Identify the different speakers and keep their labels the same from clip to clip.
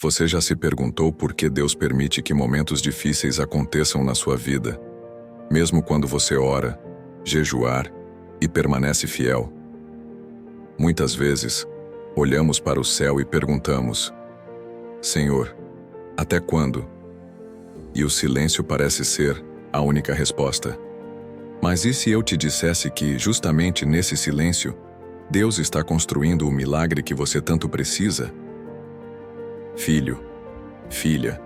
Speaker 1: Você já se perguntou por que Deus permite que momentos difíceis aconteçam na sua vida, mesmo quando você ora, jejuar e permanece fiel? Muitas vezes, olhamos para o céu e perguntamos: Senhor, até quando? E o silêncio parece ser a única resposta. Mas e se eu te dissesse que, justamente nesse silêncio, Deus está construindo o milagre que você tanto precisa? Filho, filha,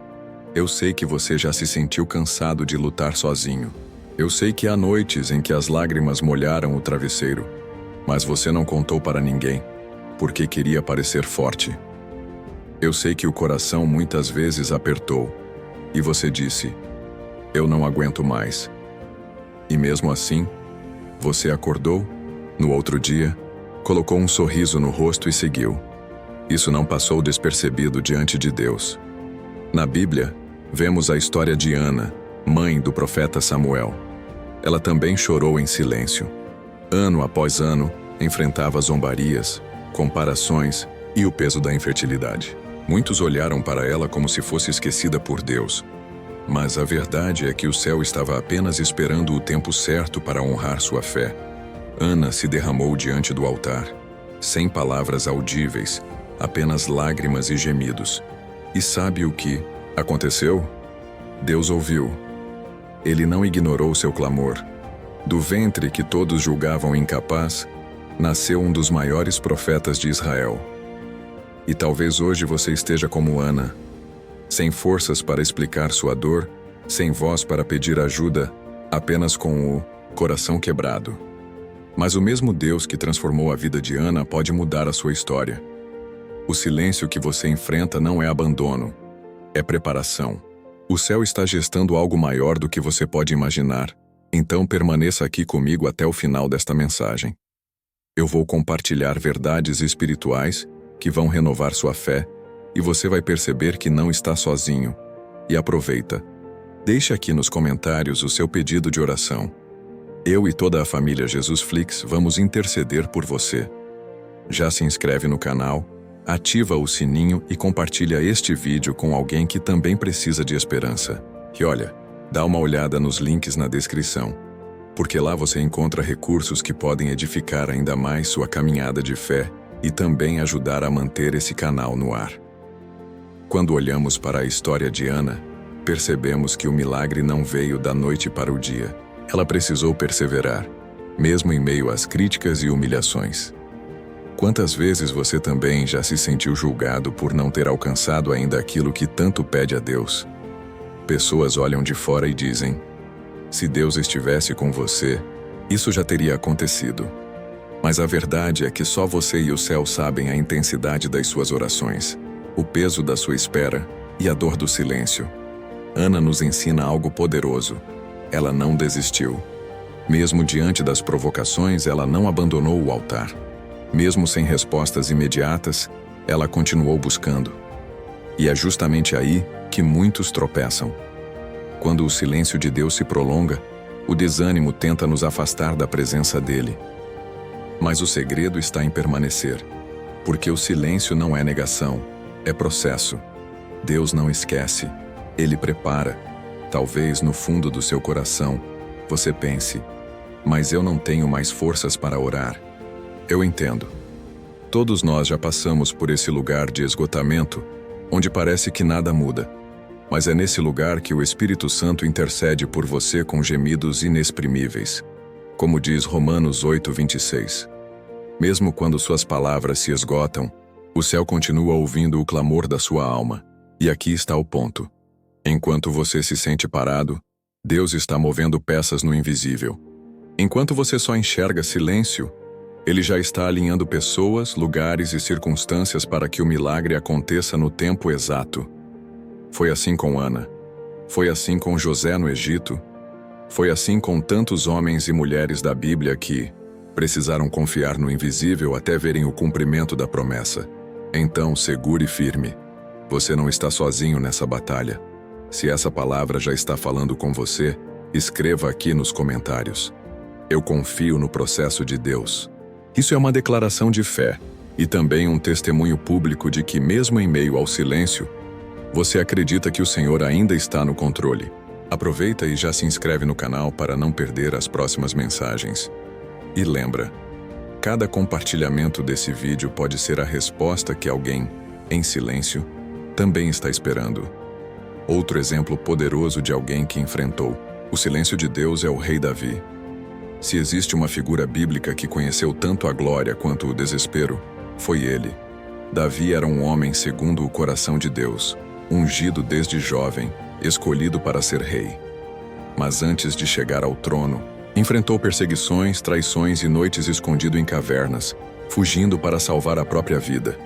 Speaker 1: eu sei que você já se sentiu cansado de lutar sozinho. Eu sei que há noites em que as lágrimas molharam o travesseiro, mas você não contou para ninguém, porque queria parecer forte. Eu sei que o coração muitas vezes apertou, e você disse: eu não aguento mais. E mesmo assim, você acordou, no outro dia, colocou um sorriso no rosto e seguiu. Isso não passou despercebido diante de Deus. Na Bíblia, vemos a história de Ana, mãe do profeta Samuel. Ela também chorou em silêncio. Ano após ano, enfrentava zombarias, comparações e o peso da infertilidade. Muitos olharam para ela como se fosse esquecida por Deus. Mas a verdade é que o céu estava apenas esperando o tempo certo para honrar sua fé. Ana se derramou diante do altar, sem palavras audíveis, apenas lágrimas e gemidos. E sabe o que aconteceu? Deus ouviu. Ele não ignorou seu clamor. Do ventre que todos julgavam incapaz, nasceu um dos maiores profetas de Israel. E talvez hoje você esteja como Ana, sem forças para explicar sua dor, sem voz para pedir ajuda, apenas com o coração quebrado. Mas o mesmo Deus que transformou a vida de Ana pode mudar a sua história. O silêncio que você enfrenta não é abandono, é preparação. O céu está gestando algo maior do que você pode imaginar, então permaneça aqui comigo até o final desta mensagem. Eu vou compartilhar verdades espirituais que vão renovar sua fé, e você vai perceber que não está sozinho. E aproveita. Deixe aqui nos comentários o seu pedido de oração. Eu e toda a família Jesus Flix vamos interceder por você. Já se inscreve no canal, ativa o sininho e compartilha este vídeo com alguém que também precisa de esperança. E olha, dá uma olhada nos links na descrição, porque lá você encontra recursos que podem edificar ainda mais sua caminhada de fé e também ajudar a manter esse canal no ar. Quando olhamos para a história de Ana, percebemos que o milagre não veio da noite para o dia. Ela precisou perseverar, mesmo em meio às críticas e humilhações. Quantas vezes você também já se sentiu julgado por não ter alcançado ainda aquilo que tanto pede a Deus? Pessoas olham de fora e dizem: se Deus estivesse com você, isso já teria acontecido. Mas a verdade é que só você e o céu sabem a intensidade das suas orações, o peso da sua espera e a dor do silêncio. Ana nos ensina algo poderoso. Ela não desistiu. Mesmo diante das provocações, ela não abandonou o altar. Mesmo sem respostas imediatas, ela continuou buscando. E é justamente aí que muitos tropeçam. Quando o silêncio de Deus se prolonga, o desânimo tenta nos afastar da presença dele. Mas o segredo está em permanecer, porque o silêncio não é negação, é processo. Deus não esquece, Ele prepara. Talvez no fundo do seu coração, você pense: mas eu não tenho mais forças para orar. Eu entendo. Todos nós já passamos por esse lugar de esgotamento, onde parece que nada muda. Mas é nesse lugar que o Espírito Santo intercede por você com gemidos inexprimíveis. Como diz Romanos 8:26. Mesmo quando suas palavras se esgotam, o céu continua ouvindo o clamor da sua alma. E aqui está o ponto. Enquanto você se sente parado, Deus está movendo peças no invisível. Enquanto você só enxerga silêncio, Ele já está alinhando pessoas, lugares e circunstâncias para que o milagre aconteça no tempo exato. Foi assim com Ana. Foi assim com José no Egito. Foi assim com tantos homens e mulheres da Bíblia que precisaram confiar no invisível até verem o cumprimento da promessa. Então, segure firme. Você não está sozinho nessa batalha. Se essa palavra já está falando com você, escreva aqui nos comentários: eu confio no processo de Deus. Isso é uma declaração de fé e também um testemunho público de que, mesmo em meio ao silêncio, Você acredita que o Senhor ainda está no controle. Aproveita e já se inscreve no canal para não perder as próximas mensagens. E lembra, cada compartilhamento desse vídeo pode ser a resposta que alguém, em silêncio, também está esperando. Outro exemplo poderoso de alguém que enfrentou o silêncio de Deus é o rei Davi. Se existe uma figura bíblica que conheceu tanto a glória quanto o desespero, foi ele. Davi era um homem segundo o coração de Deus, ungido desde jovem, escolhido para ser rei. Mas antes de chegar ao trono, enfrentou perseguições, traições e noites escondido em cavernas, fugindo para salvar a própria vida.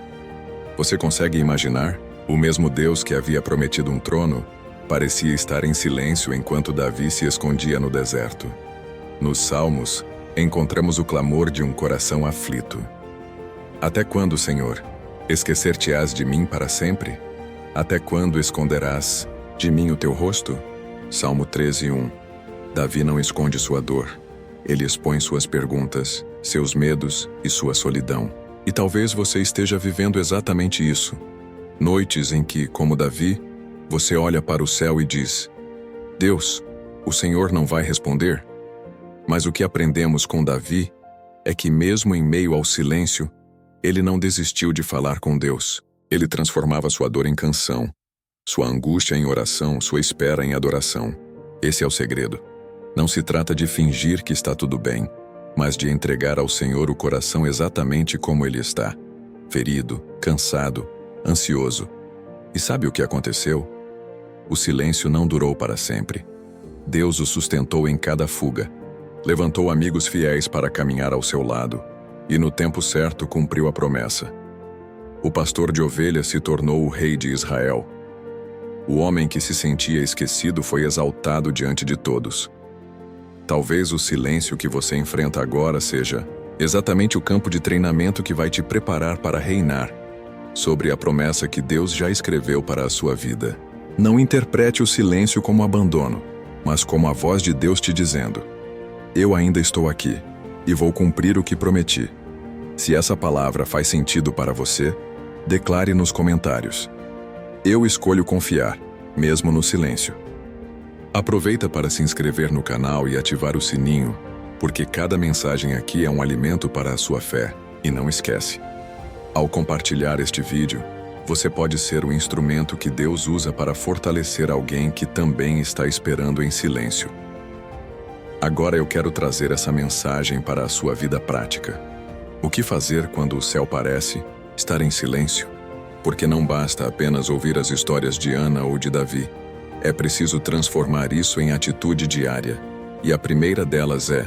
Speaker 1: Você consegue imaginar? O mesmo Deus que havia prometido um trono parecia estar em silêncio enquanto Davi se escondia no deserto. Nos Salmos, encontramos o clamor de um coração aflito. Até quando, Senhor, esquecer-te-ás de mim para sempre? Até quando esconderás de mim o teu rosto? Salmo 13:1. Davi não esconde sua dor. Ele expõe suas perguntas, seus medos e sua solidão. E talvez você esteja vivendo exatamente isso. Noites em que, como Davi, você olha para o céu e diz: Deus, o Senhor não vai responder? Mas o que aprendemos com Davi é que mesmo em meio ao silêncio, ele não desistiu de falar com Deus. Ele transformava sua dor em canção, sua angústia em oração, sua espera em adoração. Esse é o segredo. Não se trata de fingir que está tudo bem, mas de entregar ao Senhor o coração exatamente como ele está, ferido, cansado, ansioso. E sabe o que aconteceu? O silêncio não durou para sempre. Deus o sustentou em cada fuga. Levantou amigos fiéis para caminhar ao seu lado, e no tempo certo cumpriu a promessa. O pastor de ovelhas se tornou o rei de Israel. O homem que se sentia esquecido foi exaltado diante de todos. Talvez o silêncio que você enfrenta agora seja exatamente o campo de treinamento que vai te preparar para reinar sobre a promessa que Deus já escreveu para a sua vida. Não interprete o silêncio como abandono, mas como a voz de Deus te dizendo: eu ainda estou aqui, e vou cumprir o que prometi. Se essa palavra faz sentido para você, declare nos comentários. Eu escolho confiar, mesmo no silêncio. Aproveita para se inscrever no canal e ativar o sininho, porque cada mensagem aqui é um alimento para a sua fé. E não esquece, ao compartilhar este vídeo, você pode ser o instrumento que Deus usa para fortalecer alguém que também está esperando em silêncio. Agora eu quero trazer essa mensagem para a sua vida prática. O que fazer quando o céu parece estar em silêncio? Porque não basta apenas ouvir as histórias de Ana ou de Davi. É preciso transformar isso em atitude diária. E a primeira delas é: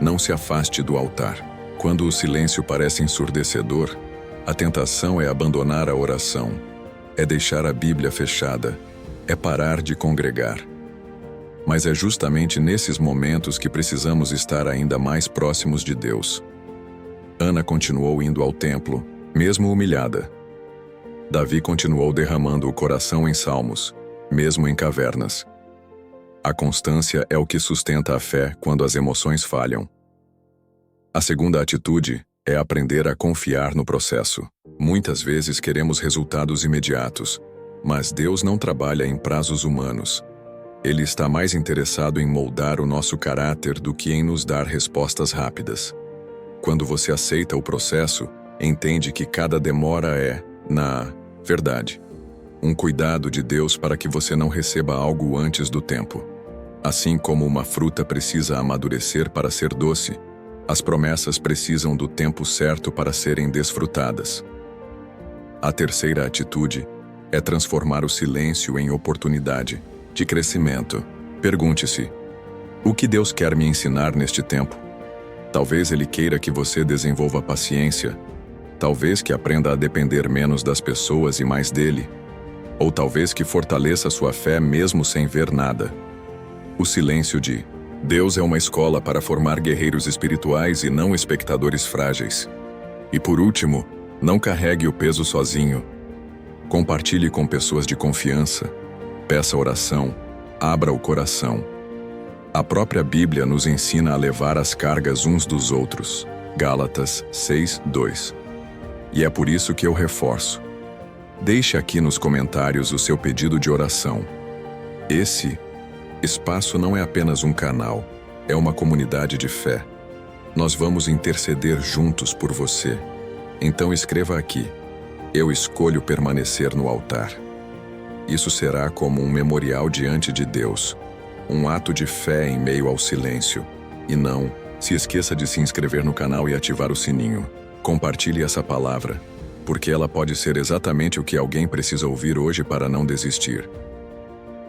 Speaker 1: não se afaste do altar. Quando o silêncio parece ensurdecedor, a tentação é abandonar a oração, é deixar a Bíblia fechada, é parar de congregar. Mas é justamente nesses momentos que precisamos estar ainda mais próximos de Deus. Ana continuou indo ao templo, mesmo humilhada. Davi continuou derramando o coração em salmos, mesmo em cavernas. A constância é o que sustenta a fé quando as emoções falham. A segunda atitude é aprender a confiar no processo. Muitas vezes queremos resultados imediatos, mas Deus não trabalha em prazos humanos. Ele está mais interessado em moldar o nosso caráter do que em nos dar respostas rápidas. Quando você aceita o processo, entende que cada demora é, na verdade, um cuidado de Deus para que você não receba algo antes do tempo. Assim como uma fruta precisa amadurecer para ser doce, as promessas precisam do tempo certo para serem desfrutadas. A terceira atitude é transformar o silêncio em oportunidade de crescimento. Pergunte-se: o que Deus quer me ensinar neste tempo? Talvez Ele queira que você desenvolva paciência, talvez que aprenda a depender menos das pessoas e mais dele, ou talvez que fortaleça sua fé mesmo sem ver nada. O silêncio de Deus é uma escola para formar guerreiros espirituais e não espectadores frágeis. E por último, não carregue o peso sozinho. Compartilhe com pessoas de confiança. Peça oração, abra o coração. A própria Bíblia nos ensina a levar as cargas uns dos outros. Gálatas 6:2. E é por isso que eu reforço. Deixe aqui nos comentários o seu pedido de oração. Esse espaço não é apenas um canal, é uma comunidade de fé. Nós vamos interceder juntos por você. Então escreva aqui: eu escolho permanecer no altar. Isso será como um memorial diante de Deus, um ato de fé em meio ao silêncio. E não se esqueça de se inscrever no canal e ativar o sininho. Compartilhe essa palavra, porque ela pode ser exatamente o que alguém precisa ouvir hoje para não desistir.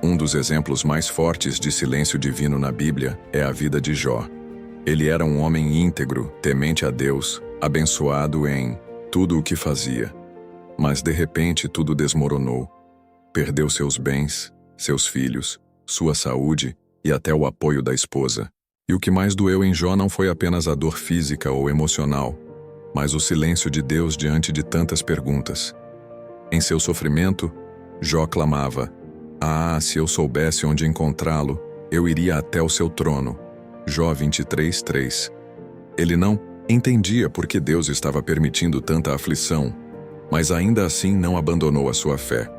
Speaker 1: Um dos exemplos mais fortes de silêncio divino na Bíblia é a vida de Jó. Ele era um homem íntegro, temente a Deus, abençoado em tudo o que fazia. Mas de repente tudo desmoronou. Perdeu seus bens, seus filhos, sua saúde e até o apoio da esposa. E o que mais doeu em Jó não foi apenas a dor física ou emocional, mas o silêncio de Deus diante de tantas perguntas. Em seu sofrimento, Jó clamava: "Ah, se eu soubesse onde encontrá-lo, eu iria até o seu trono." Jó 23:3. Ele não entendia por que Deus estava permitindo tanta aflição, mas ainda assim não abandonou a sua fé.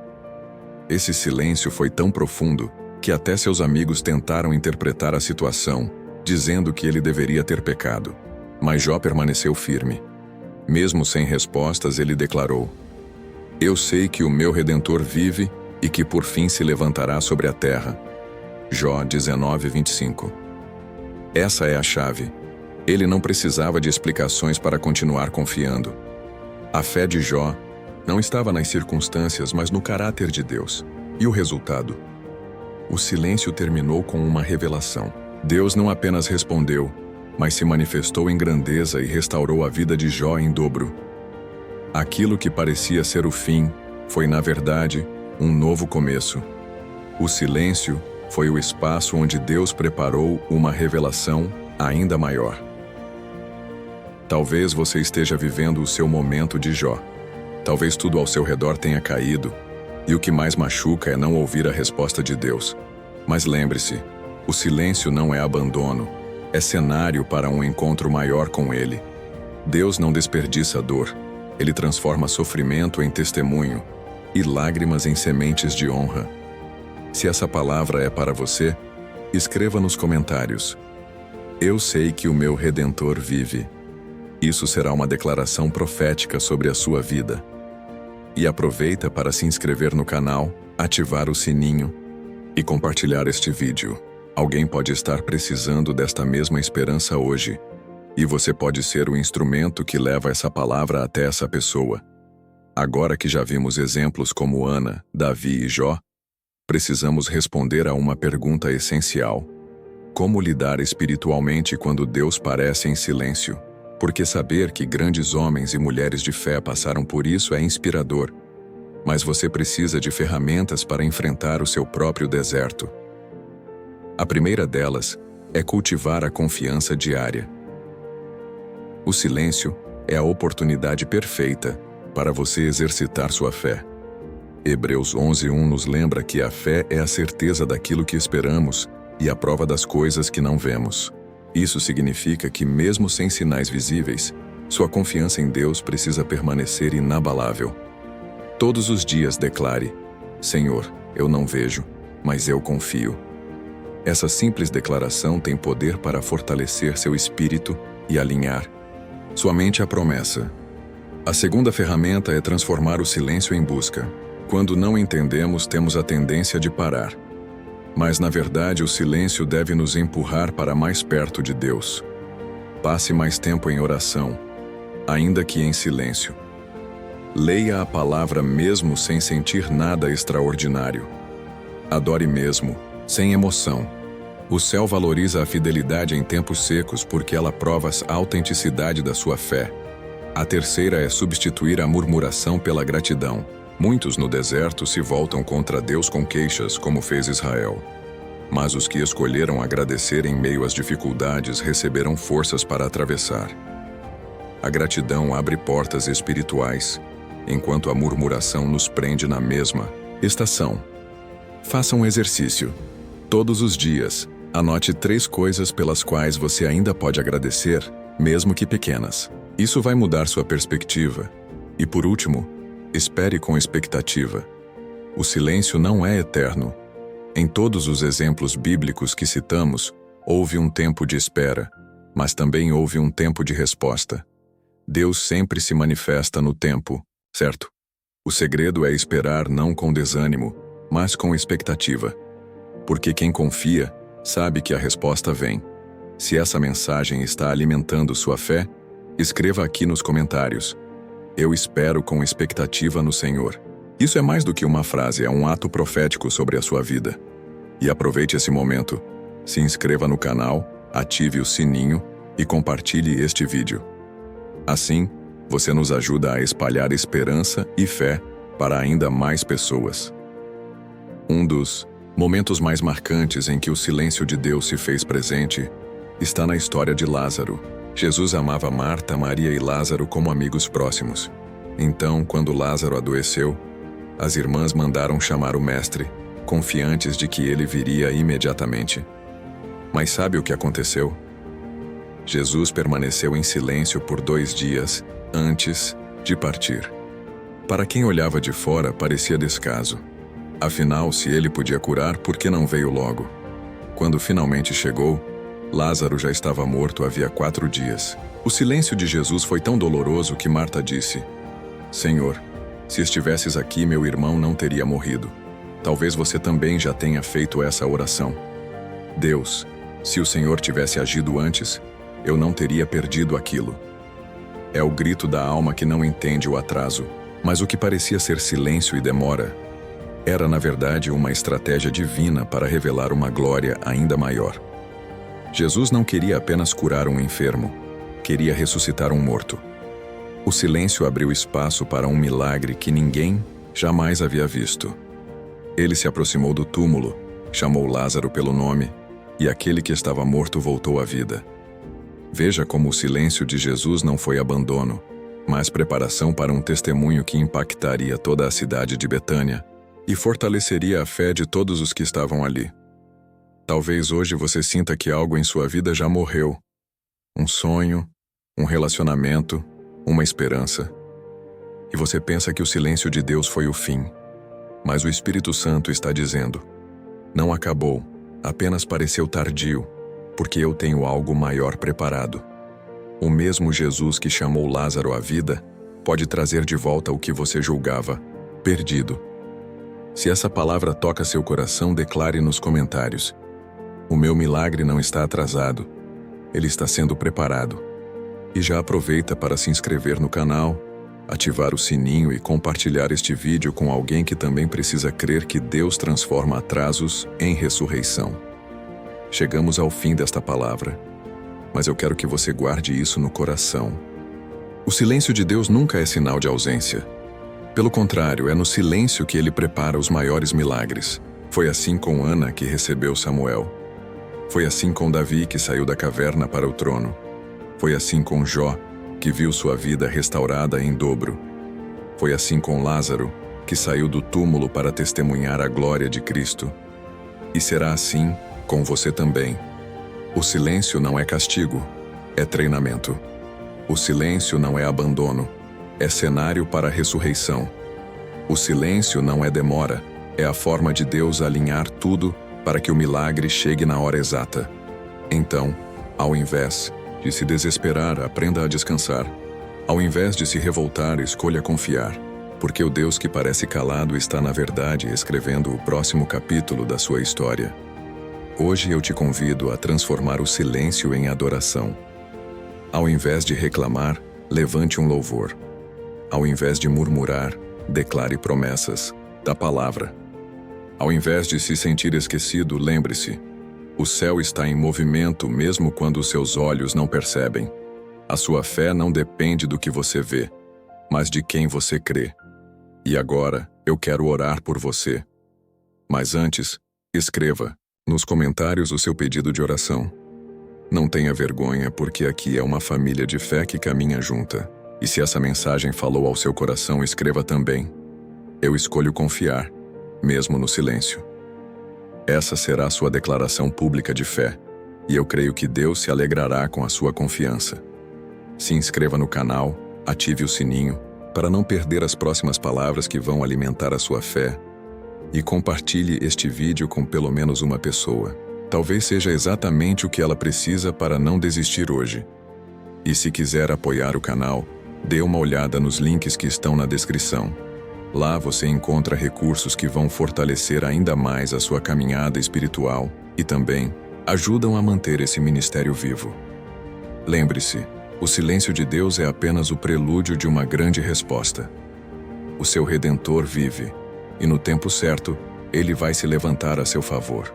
Speaker 1: Esse silêncio foi tão profundo que até seus amigos tentaram interpretar a situação, dizendo que ele deveria ter pecado. Mas Jó permaneceu firme. Mesmo sem respostas, ele declarou: "Eu sei que o meu Redentor vive e que por fim se levantará sobre a terra." Jó 19:25. Essa é a chave. Ele não precisava de explicações para continuar confiando. A fé de Jó não estava nas circunstâncias, mas no caráter de Deus. E o resultado? O silêncio terminou com uma revelação. Deus não apenas respondeu, mas se manifestou em grandeza e restaurou a vida de Jó em dobro. Aquilo que parecia ser o fim foi, na verdade, um novo começo. O silêncio foi o espaço onde Deus preparou uma revelação ainda maior. Talvez você esteja vivendo o seu momento de Jó. Talvez tudo ao seu redor tenha caído, e o que mais machuca é não ouvir a resposta de Deus. Mas lembre-se, o silêncio não é abandono, é cenário para um encontro maior com Ele. Deus não desperdiça dor, Ele transforma sofrimento em testemunho e lágrimas em sementes de honra. Se essa palavra é para você, escreva nos comentários: "Eu sei que o meu Redentor vive." Isso será uma declaração profética sobre a sua vida. E aproveita para se inscrever no canal, ativar o sininho e compartilhar este vídeo. Alguém pode estar precisando desta mesma esperança hoje, e você pode ser o instrumento que leva essa palavra até essa pessoa. Agora que já vimos exemplos como Ana, Davi e Jó, precisamos responder a uma pergunta essencial: como lidar espiritualmente quando Deus parece em silêncio? Porque saber que grandes homens e mulheres de fé passaram por isso é inspirador. Mas você precisa de ferramentas para enfrentar o seu próprio deserto. A primeira delas é cultivar a confiança diária. O silêncio é a oportunidade perfeita para você exercitar sua fé. Hebreus 11:1 nos lembra que a fé é a certeza daquilo que esperamos e a prova das coisas que não vemos. Isso significa que, mesmo sem sinais visíveis, sua confiança em Deus precisa permanecer inabalável. Todos os dias declare: "Senhor, eu não vejo, mas eu confio." Essa simples declaração tem poder para fortalecer seu espírito e alinhar sua mente à promessa. A segunda ferramenta é transformar o silêncio em busca. Quando não entendemos, temos a tendência de parar. Mas, na verdade, o silêncio deve nos empurrar para mais perto de Deus. Passe mais tempo em oração, ainda que em silêncio. Leia a palavra mesmo sem sentir nada extraordinário. Adore mesmo, sem emoção. O céu valoriza a fidelidade em tempos secos porque ela prova a autenticidade da sua fé. A terceira é substituir a murmuração pela gratidão. Muitos no deserto se voltam contra Deus com queixas, como fez Israel. Mas os que escolheram agradecer em meio às dificuldades receberam forças para atravessar. A gratidão abre portas espirituais, enquanto a murmuração nos prende na mesma estação. Faça um exercício. Todos os dias, anote 3 coisas pelas quais você ainda pode agradecer, mesmo que pequenas. Isso vai mudar sua perspectiva. E por último, Espere com expectativa. O silêncio não é eterno. Em todos os exemplos bíblicos que citamos, houve um tempo de espera, mas também houve um tempo de resposta. Deus sempre se manifesta no tempo, certo? O segredo é esperar não com desânimo, mas com expectativa. Porque quem confia, sabe que a resposta vem. Se essa mensagem está alimentando sua fé, escreva aqui nos comentários: eu espero com expectativa no Senhor. Isso é mais do que uma frase, é um ato profético sobre a sua vida. E aproveite esse momento. Se inscreva no canal, ative o sininho e compartilhe este vídeo. Assim, você nos ajuda a espalhar esperança e fé para ainda mais pessoas. Um dos momentos mais marcantes em que o silêncio de Deus se fez presente está na história de Lázaro. Jesus amava Marta, Maria e Lázaro como amigos próximos. Então, quando Lázaro adoeceu, as irmãs mandaram chamar o mestre, confiantes de que ele viria imediatamente. Mas sabe o que aconteceu? Jesus permaneceu em silêncio por 2 dias antes de partir. Para quem olhava de fora, parecia descaso. Afinal, se ele podia curar, por que não veio logo? Quando finalmente chegou, Lázaro já estava morto havia 4 dias. O silêncio de Jesus foi tão doloroso que Marta disse: Senhor, se estivesses aqui, meu irmão não teria morrido. Talvez você também já tenha feito essa oração. Deus, se o Senhor tivesse agido antes, eu não teria perdido aquilo. É o grito da alma que não entende o atraso, mas o que parecia ser silêncio e demora era, na verdade, uma estratégia divina para revelar uma glória ainda maior. Jesus não queria apenas curar um enfermo, queria ressuscitar um morto. O silêncio abriu espaço para um milagre que ninguém jamais havia visto. Ele se aproximou do túmulo, chamou Lázaro pelo nome, e aquele que estava morto voltou à vida. Veja como o silêncio de Jesus não foi abandono, mas preparação para um testemunho que impactaria toda a cidade de Betânia e fortaleceria a fé de todos os que estavam ali. Talvez hoje você sinta que algo em sua vida já morreu. Um sonho, um relacionamento, uma esperança. E você pensa que o silêncio de Deus foi o fim. Mas o Espírito Santo está dizendo: não acabou, apenas pareceu tardio, porque eu tenho algo maior preparado. O mesmo Jesus que chamou Lázaro à vida pode trazer de volta o que você julgava perdido. Se essa palavra toca seu coração, declare nos comentários: o meu milagre não está atrasado, ele está sendo preparado. E já aproveita para se inscrever no canal, ativar o sininho e compartilhar este vídeo com alguém que também precisa crer que Deus transforma atrasos em ressurreição. Chegamos ao fim desta palavra, mas eu quero que você guarde isso no coração. O silêncio de Deus nunca é sinal de ausência. Pelo contrário, é no silêncio que ele prepara os maiores milagres. Foi assim com Ana, que recebeu Samuel. Foi assim com Davi, que saiu da caverna para o trono. Foi assim com Jó, que viu sua vida restaurada em dobro. Foi assim com Lázaro, que saiu do túmulo para testemunhar a glória de Cristo. E será assim com você também. O silêncio não é castigo, é treinamento. O silêncio não é abandono, é cenário para a ressurreição. O silêncio não é demora, é a forma de Deus alinhar tudo para que o milagre chegue na hora exata. Então, ao invés de se desesperar, aprenda a descansar. Ao invés de se revoltar, escolha confiar, porque o Deus que parece calado está, na verdade, escrevendo o próximo capítulo da sua história. Hoje eu te convido a transformar o silêncio em adoração. Ao invés de reclamar, levante um louvor. Ao invés de murmurar, declare promessas da palavra. Ao invés de se sentir esquecido, lembre-se: o céu está em movimento mesmo quando os seus olhos não percebem. A sua fé não depende do que você vê, mas de quem você crê. E agora, eu quero orar por você. Mas antes, escreva nos comentários o seu pedido de oração. Não tenha vergonha, porque aqui é uma família de fé que caminha junta. E se essa mensagem falou ao seu coração, escreva também: eu escolho confiar, mesmo no silêncio. Essa será a sua declaração pública de fé, e eu creio que Deus se alegrará com a sua confiança. Se inscreva no canal, ative o sininho Para não perder as próximas palavras que vão alimentar a sua fé, e compartilhe este vídeo com pelo menos uma pessoa. Talvez seja exatamente o que ela precisa para não desistir hoje. E se quiser apoiar o canal, dê uma olhada nos links que estão na descrição. Lá você encontra recursos que vão fortalecer ainda mais a sua caminhada espiritual e também ajudam a manter esse ministério vivo. Lembre-se, o silêncio de Deus é apenas o prelúdio de uma grande resposta. O seu Redentor vive, e no tempo certo, ele vai se levantar a seu favor.